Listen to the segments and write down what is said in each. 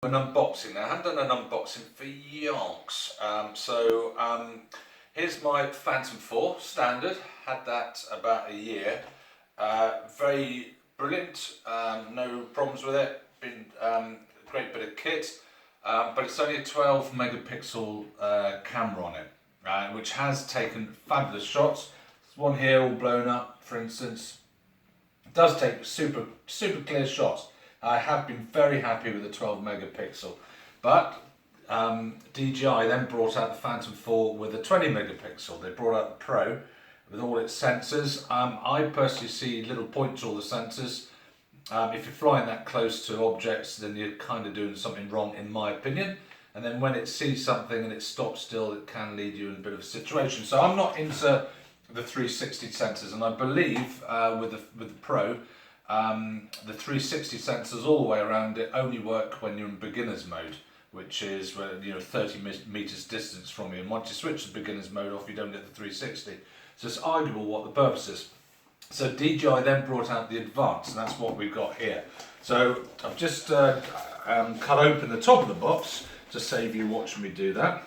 An unboxing now. I haven't done an unboxing for yonks. Here's my Phantom 4 standard. Had that about a year. Very brilliant. No problems with it. Been a great bit of kit. But it's only a 12 megapixel camera on it, which has taken fabulous shots. There's one here all blown up, for instance. It does take super clear shots. I have been very happy with the 12 megapixel, but DJI then brought out the Phantom 4 with a 20 megapixel. They brought out the Pro with all its sensors. I personally see little point to all the sensors. If you're flying that close to objects, then you're kind of doing something wrong, in my opinion. And then when it sees something and it stops still, it can lead you in a bit of a situation. So I'm not into the 360 sensors, and I believe with the Pro, the 360 sensors all the way around it only work when you're in beginner's mode, which is where 30 meters distance from you. And once you switch the beginner's mode off, you don't get the 360. So it's arguable what the purpose is. So DJI then brought out the Advanced, and that's what we've got here. So I've just cut open the top of the box to save you watching me do that.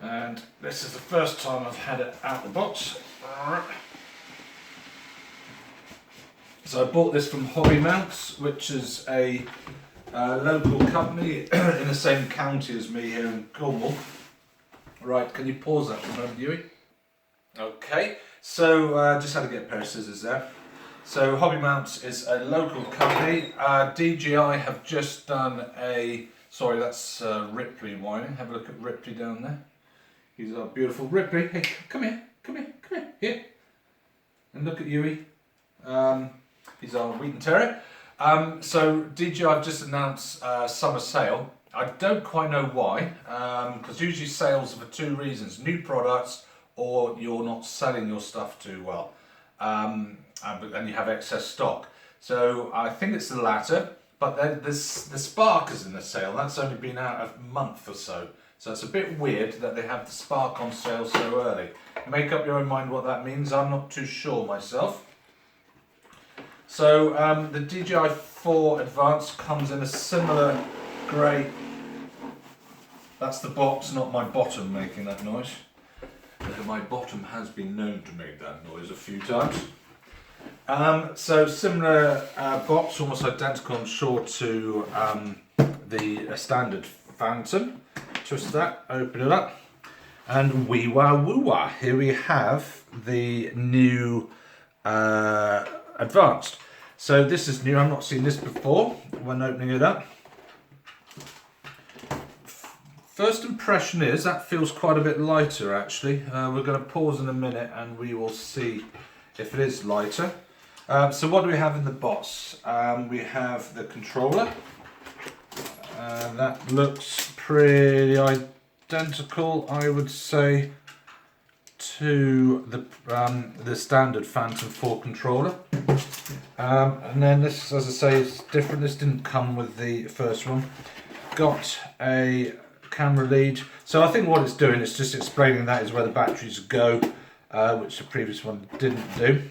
And this is the first time I've had it out of the box. So I bought this from Hobby Mounts, which is a local company in the same county as me here in Cornwall. Right, can you pause that for a moment, Yui? Okay, so just had to get a pair of scissors there. So Hobby Mounts is a local company. DJI have just done a, sorry, that's Ripley whining. Have a look at Ripley down there. He's our beautiful Ripley. Hey, come here, here. And look at Yui. He's our Wheaton Terrier. So DJI have just announced summer sale. I don't quite know why, because usually sales are for two reasons: new products, or you're not selling your stuff too well, and you have excess stock. So I think it's the latter. But then the Spark is in the sale. That's only been out a month or so. So it's a bit weird that they have the Spark on sale so early. Make up your own mind what that means. I'm not too sure myself. So the DJI 4 Advanced comes in a similar grey. That's the box, not my bottom making that noise. My bottom has been known to make that noise a few times. So similar box, almost identical, I'm sure, to the standard Phantom. Twist that, open it up, and wee wah woo wah. Here we have the new Advanced. So this is new. I've not seen this before when opening it up. First impression is that feels quite a bit lighter, actually. We're going to pause in a minute and we will see if it is lighter. So what do we have in the box? We have the controller. That looks pretty identical, I would say, to the standard Phantom 4 controller. And then this, as I say, is different. This didn't come with the first one. Got a camera lead. So I think what it's doing is just explaining that is where the batteries go, which the previous one didn't do.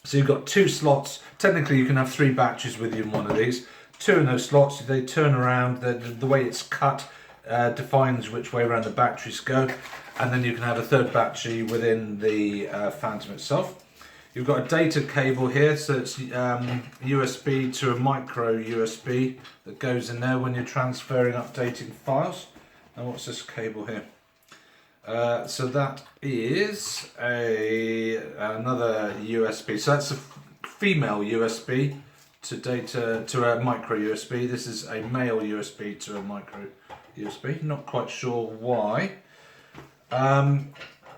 So you've got two slots. Technically you can have three batteries with you in one of these. Two in those slots, they turn around, the way it's cut defines which way around the batteries go, and then you can have a third battery within the Phantom itself. You've got a data cable here, so it's USB to a micro USB that goes in there when you're transferring, updating files. And what's this cable here? So that is another USB. So that's a female USB to a micro USB. This is a male USB to a micro USB. Not quite sure why.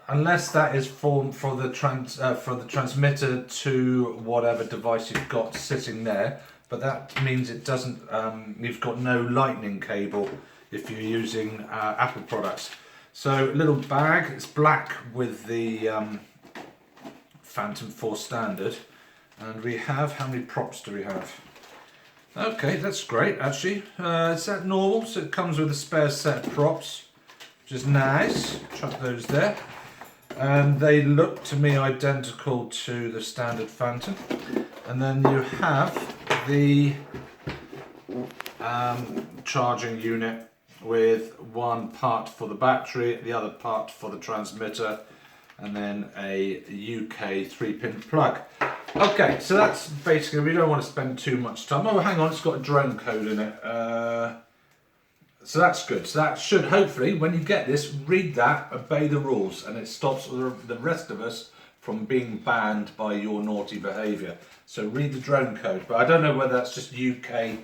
Unless that is for the transmitter to whatever device you've got sitting there, but that means it doesn't. You've got no lightning cable if you're using Apple products. So a little bag. It's black with the Phantom 4 standard, and we have, how many props do we have? Okay, that's great actually. Is that normal? So it comes with a spare set of props, which is nice. Chuck those there. And they look to me identical to the standard Phantom. And then you have the charging unit with one part for the battery, the other part for the transmitter, and then a UK 3-pin plug. Okay, so that's basically, we don't want to spend too much time. Oh, hang on, it's got a drone code in it. So that's good. So that should, hopefully, when you get this, read that, obey the rules, and it stops the rest of us from being banned by your naughty behaviour. So read the drone code, but I don't know whether that's just UK.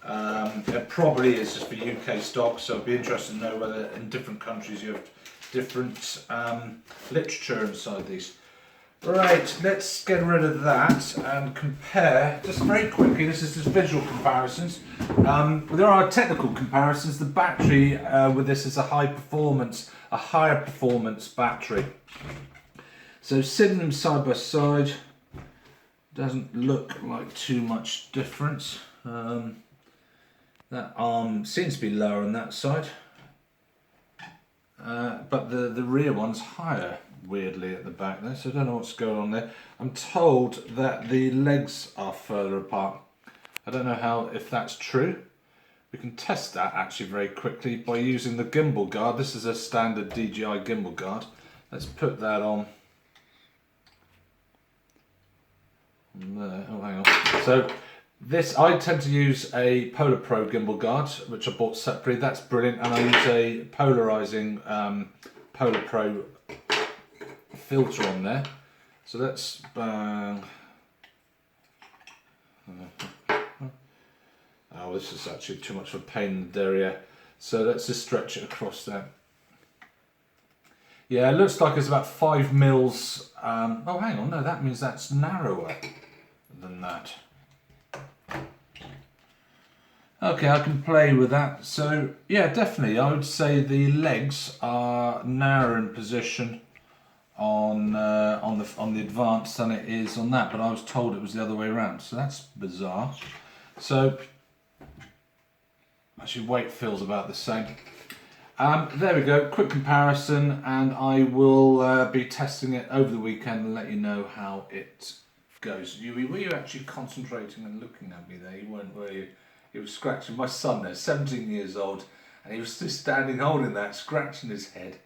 It probably is just for UK stock, so it'd be interesting to know whether in different countries you have different literature inside these. Right, let's get rid of that and compare, just very quickly, this is just visual comparisons. There are technical comparisons. The battery with this is a higher performance battery. So sitting them side by side, doesn't look like too much difference. That arm seems to be lower on that side, but the rear one's higher, weirdly, at the back there, so I don't know what's going on there. I'm told that the legs are further apart. I don't know if that's true. We can test that actually very quickly by using the gimbal guard. This is a standard DJI gimbal guard. Let's put that on. There. Oh, hang on. So this, I tend to use a Polar Pro gimbal guard, which I bought separately. That's brilliant, and I use a polarizing Polar Pro filter on there. So let's oh, this is actually too much of a pain in the derriere. So let's just stretch it across there. Yeah, it looks like it's about 5 mils. Oh, hang on, no, that means that's narrower than that. Okay, I can play with that. So yeah, definitely, I would say the legs are narrower in position on the advanced than it is on that, but I was told it was the other way around. So that's bizarre. So actually, weight feels about the same. There we go, quick comparison, and I will be testing it over the weekend and let you know how it goes. Were you actually concentrating and looking at me there? You weren't, were you? He was scratching my son there, 17 years old, and he was just standing holding that, scratching his head.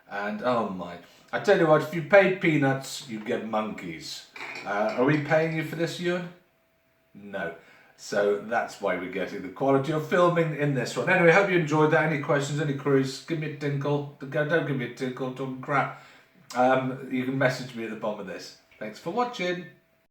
And oh my, I tell you what, if you pay peanuts, you get monkeys. Are we paying you for this, Ewan? No. So that's why we're getting the quality of filming in this one. Anyway, hope you enjoyed that. Any questions, any queries, give me a tinkle. Don't give me a tinkle, talking crap. You can message me at the bottom of this. Thanks for watching.